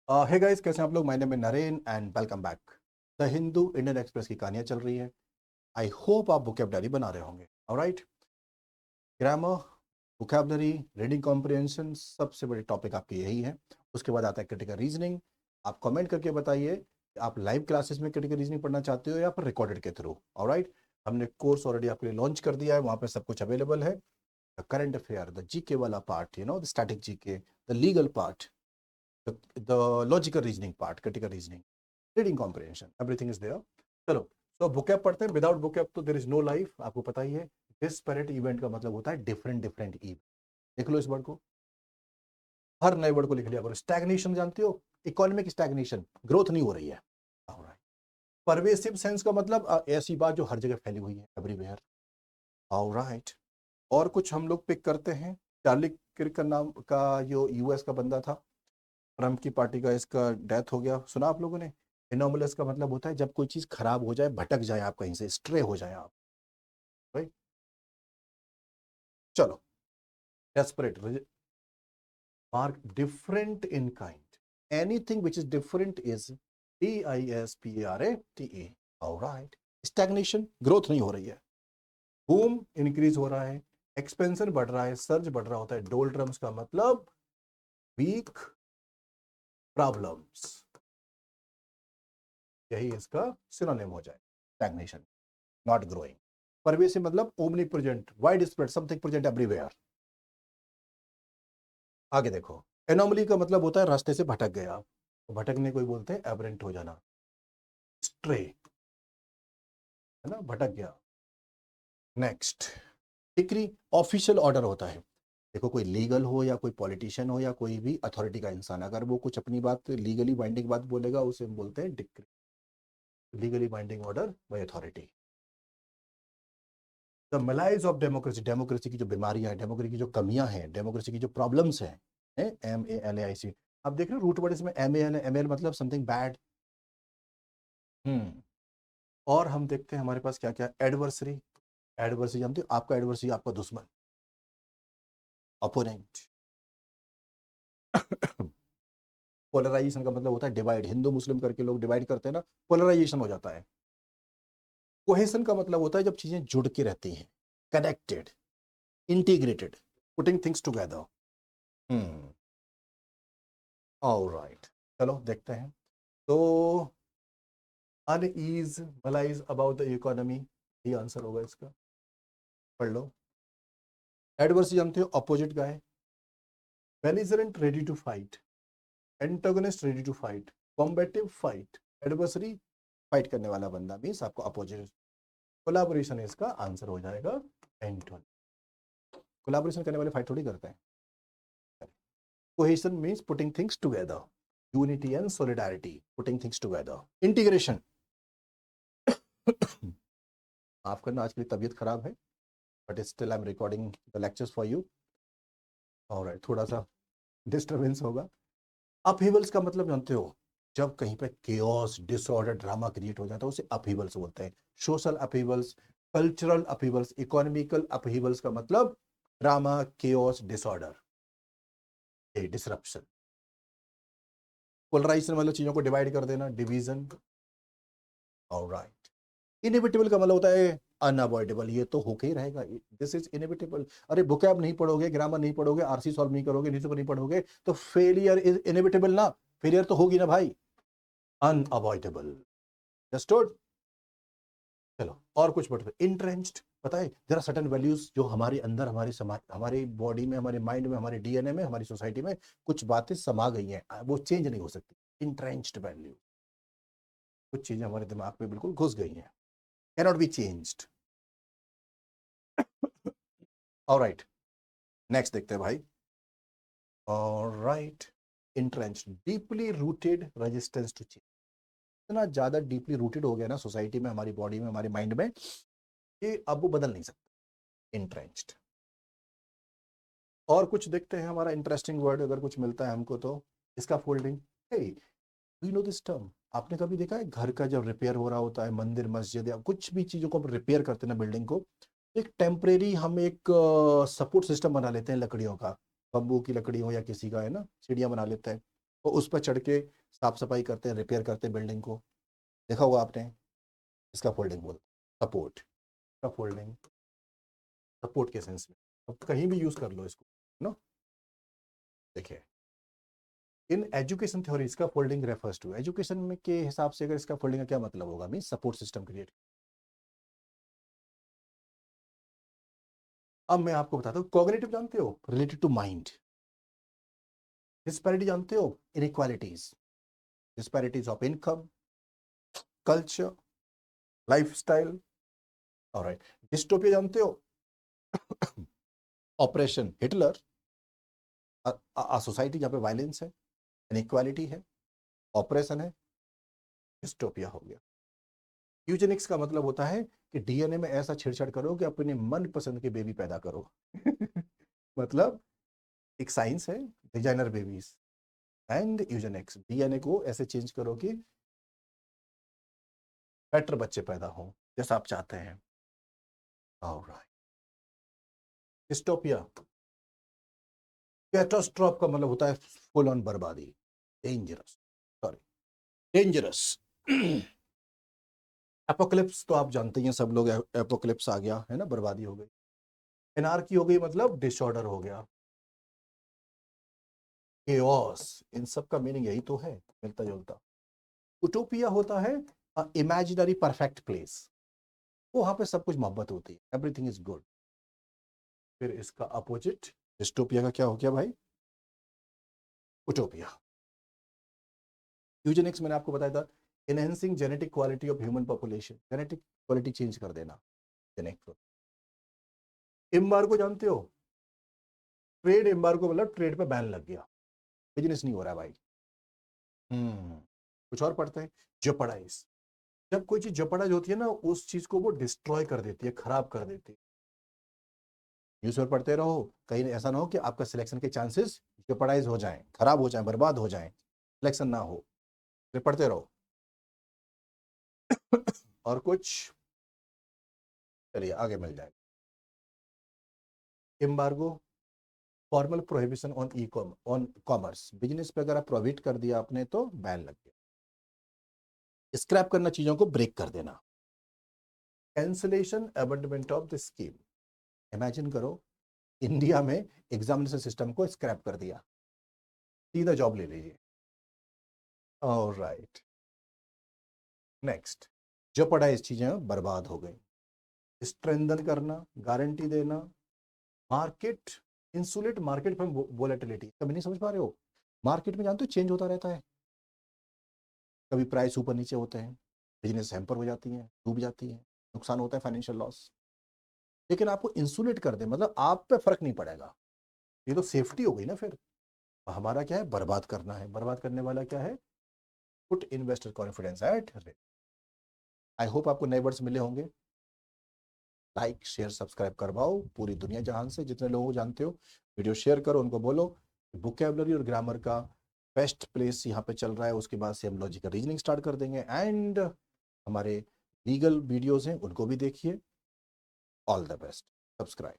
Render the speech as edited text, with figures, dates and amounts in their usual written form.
Hey guys, कैसे हैं आप लोग? माय नेम है Naren and welcome back. The Hindu Indian Express की कहानियां चल रही है। आई होप आप वोकैबुलरी बना रहे होंगे। Alright, grammar, vocabulary, reading comprehension, सबसे बड़े टॉपिक आपके यही है। उसके बाद आता है क्रिटिकल रीजनिंग। आप कमेंट करके बताइए कि आप लाइव क्लासेस में क्रिटिकल रीजनिंग पढ़ना चाहते हो या फिर रिकॉर्डेड के थ्रू। ऑलराइट, हमने कोर्स ऑलरेडी आपके लिए लॉन्च कर दिया है, वहाँ पे सब कुछ अवेलेबल है। The current affair, the GK वाला part, the static GK, the legal part, the logical reasoning part, critical reasoning, reading comprehension, everything is there. चलो, तो vocab पढ़ते हैं। विदाउट vocab तो देर इज नो लाइफ, आपको पता ही है। डिस्पैरेट इवेंट का मतलब होता है डिफरेंट डिफरेंट इवेंट। लिख लो इस वर्ड को, हर नए वर्ड को लिख लिया करो। स्टैग्नेशन जानते हो? इकोनॉमिक स्टैग्नेशन, ग्रोथ नहीं हो रही है। परवेसिव सेंस का मतलब ऐसी बात जो हर जगह फैली हुई है, एवरीवेयर। ऑलराइट, और कुछ हम लोग पिक करते हैं। चार्ली किर्क का नाम का जो यूएस का बंदा था, ट्रम्प की पार्टी का, इसका डेथ हो गया, सुना आप लोगों ने? एनोमलस का मतलब होता है जब कोई चीज खराब हो जाए, भटक जाए, आप कहीं से स्ट्रे हो जाए आप। राइट, चलो। Desperate, mark different in kind, anything which is different is DISPARATE। Alright, stagnation, growth नहीं हो रही है। बूम, इंक्रीज हो रहा है। एक्सपेंशन बढ़ रहा है, सर्ज बढ़ रहा होता है। डोल्ड्रम्स का मतलब वीक, प्रॉब्लम्स, यही इसका सिनोनिम हो जाए। Stagnation, not growing. परवेसिव मतलब omni present, wide spread, something present everywhere. आगे देखो, एनोमली का मतलब होता है रास्ते से भटक गया। तो भटकने को ही बोलते हैं एबरेंट हो जाना, स्ट्रे, है ना, भटक गया। नेक्स्ट, डिक्री, ऑफिशियल ऑर्डर होता है। देखो, कोई लीगल हो या कोई पॉलिटिशियन हो या कोई भी अथॉरिटी का इंसान, अगर वो कुछ अपनी बात लीगली बाइंडिंग बात बोलेगा, उसे हम बोलते हैं decree, legally binding order by authority. The malaise of democracy, democracy की जो बीमारियां हैं, डेमोक्रेसी की जो कमियां हैं, डेमोक्रेसी की जो प्रॉब्लम्स हैं, MALAIC। अब देख रहे हो रूट वर्ड इसमें MAL मतलब समथिंग बैड। हम्म और हम देखते हैं हमारे पास क्या क्या। एडवर्सरी, एडवर्सरी जानते हो? आपका एडवर्सरी आपका दुश्मन, अपोनेंट। पोलराइजेशन का मतलब होता है डिवाइड, हिंदू मुस्लिम करके लोग डिवाइड करते हैं ना, पोलराइजेशन हो जाता है। कोहेशन का मतलब होता है जब चीजें जुड़ के रहती हैं, connected, integrated, putting things together. Hmm alright, चलो देखते हैं। तो unease, malaise about the economy, ये आंसर होगा इसका। पढ़ लो। एडवर्सी जानते हो? अपोजिट का है। Belligerent, ready to fight. Antagonist, ready to fight. Combative, fight. Adversary, fight करने वाला बंदा, मीन्स आपको अपोजिट। कोलाबोरेशन इसका आंसर हो जाएगा। एंटोनी, कोलाबोरेशन करने वाले फाइट थोड़ी करते हैं। Cohesion means putting things together, unity and solidarity, putting things together. Integration, माफ करना आज की तबीयत खराब है, but still I am recording the lectures for you. और थोड़ा सा डिस्टर्बेंस होगा। अपहीवल्स का मतलब जानते हो? जब कहीं पे केओस, डिसऑर्डर, ड्रामा क्रिएट हो जाता है, उसे अपहीवल्स बोलते हैं। Social upheavals, cultural upheavals, economical upheavals का मतलब drama, chaos, disorder, disruption. Polarisation मतलब चीजों को डिवाइड कर देना, डिवीजन। ऑलराइट, इनएविटेबल का मतलब होता है अनअवॉइडेबल, ये तो होके ही रहेगा, दिस इज इनएविटेबल। अरे बुकैब नहीं पढ़ोगे, ग्रामर नहीं पढ़ोगे, आरसी सॉल्व नहीं करोगे, न्यूज़पेपर नहीं पढ़ोगे, तो फेलियर इज इनएविटेबल ना। फेलियर तो होगी ना भाई, अनअवॉइडेबल। अंडरस्टूड? चलो और कुछ पढ़ते। इंट्रेंच्ड, पता है देयर आर सर्टेन वैल्यूज जो हमारे अंदर, हमारे समाज, हमारे बॉडी में, हमारे माइंड में, हमारे डीएनए में, हमारी सोसाइटी में कुछ बातें समा गई हैं, वो चेंज नहीं हो सकती। इंट्रेंच्ड वैल्यू, कुछ चीजें हमारे दिमाग में बिल्कुल घुस गई हैं, cannot be changed. Alright, next देखते हैं भाई। Alright, entrenched, deeply rooted resistance to change. इतना ज्यादा डीपली रूटेड हो गया ना सोसाइटी में, हमारी बॉडी में, हमारे माइंड में, कि अब वो बदल नहीं सकता। इंट्रेंच्ड। और कुछ देखते हैं, हमारा इंटरेस्टिंग वर्ड अगर कुछ मिलता है हमको तो। इसका folding, hey you know this term? आपने कभी देखा है घर का जब रिपेयर हो रहा होता है, मंदिर मस्जिद या कुछ भी चीजों को रिपेयर करते हैं ना, बिल्डिंग को, एक टेम्परेरी हम एक सपोर्ट सिस्टम बना लेते हैं लकड़ियों का, बम्बू की लकड़ी हो या किसी का, है ना, सीढ़ियां बना लेते हैं। वो उस पर चढ़ के साफ सफाई करते हैं, रिपेयर करते हैं बिल्डिंग को, देखा होगा आपने। इसका फोल्डिंग बोल, सपोर्ट का फोल्डिंग, सपोर्ट के सेंस में, अब कहीं भी यूज कर लो इसको, नो। देखिए, इन एजुकेशन थ्योरी इसका फोल्डिंग रेफर्स टू, एजुकेशन में के हिसाब से अगर इसका फोल्डिंग का क्या मतलब होगा, मीन सपोर्ट सिस्टम क्रिएट। अब मैं आपको बताता हूँ, कॉग्निटिव जानते हो, रिलेटेड टू माइंड। डिस्पैरिटी जानते हो, inequalities, disparities of income, culture, lifestyle. Alright, dystopia जानते हो, ऑपरेशन हिटलर, सोसाइटी जहाँ पे वायलेंस है, इनइक्वालिटी है, ऑपरेशन है, डिस्टोपिया हो गया। यूजेनिक्स का मतलब होता है कि डीएनए में ऐसा छेड़छाड़ करो कि अपने मन पसंद के बेबी पैदा करो। मतलब एक साइंस है, designer babies and Eugenix, DNA को ऐसे चेंज करो कि बेटर बच्चे पैदा हो जैसा आप चाहते हैं। ऑलराइट, डिस्टोपिया, कैटास्ट्रॉफ का मतलब होता है फुल ऑन बर्बादी, डेंजरस, सॉरी, डेंजरस। एपोकलिप्स तो आप जानते ही हैं सब लोग, एपोकलिप्स आ गया है ना, बर्बादी हो गई। एनार्की हो गई मतलब डिसऑर्डर हो गया, केओस, इन सब का मीनिंग यही तो है, मिलता जुलता। उटोपिया होता है इमेजिनरी परफेक्ट प्लेस, वहां पे सब कुछ मोहब्बत होती है, एवरीथिंग इज गुड। फिर इसका अपोजिट डिस्टोपिया का क्या हो गया भाई, उटोपिया। यूजेनिक्स मैंने आपको बताया था, enhancing genetic quality of human population, genetic quality change कर देना, जेनेटिक। एम्बार्गो जानते हो, ट्रेड एम्बार्गो मतलब ट्रेड पे बैन लग गया, बिजनेस नहीं हो रहा है भाई। कुछ और पढ़ते हैं, जेपराइज, जब कोई चीज जेपराइज होती है ना, उस चीज को वो डिस्ट्रॉय कर देती है, खराब कर देती है। न्यूज़पेपर पढ़ते रहो, कहीं ऐसा ना हो कि आपका सिलेक्शन के चांसेस जेपराइज हो जाएं, खराब हो जाएं, बर्बाद हो जाएं, सिलेक्शन ना हो, फिर पढ़ते रहो। और कुछ, चलिए आगे मिल जाए। Embargo, formal prohibition on E on commerce, business पे अगर आप प्रोहिबिट कर दिया आपने तो बैन लग गया। स्क्रैप करना, चीजों को ब्रेक कर देना। Cancellation abandonment of the scheme, imagine करो इंडिया में एग्जामिनेशन सिस्टम को स्क्रैप कर दिया, सीधा जॉब ले लीजिए। ऑलराइट, नेक्स्ट, जो पढ़ाई चीजें बर्बाद हो गई। स्ट्रेंथन करना, गारंटी देना, market, insulate market from volatility, कभी नहीं समझ पा रहे हो, मार्केट में जानते हो चेंज होता रहता है, कभी प्राइस ऊपर नीचे होते हैं, बिजनेस हैम्पर हो जाती है, डूब जाती है, नुकसान होता है, फाइनेंशियल लॉस। लेकिन आपको इंसुलेट कर दे मतलब आप पे फर्क नहीं पड़ेगा, ये तो सेफ्टी हो गई ना। फिर हमारा क्या है, बर्बाद करना है, बर्बाद करने वाला क्या है, put investor confidence at risk. I hope आपको नए वर्ड्स मिले होंगे, लाइक शेयर सब्सक्राइब करवाओ, पूरी दुनिया जहान से जितने लोगों को जानते हो वीडियो शेयर करो, उनको बोलो वोकैबुलरी और ग्रामर का बेस्ट प्लेस यहाँ पे चल रहा है, उसके बाद से हम लॉजिकल रीजनिंग स्टार्ट कर देंगे, एंड हमारे लीगल वीडियोस हैं उनको भी देखिए। All the best, subscribe.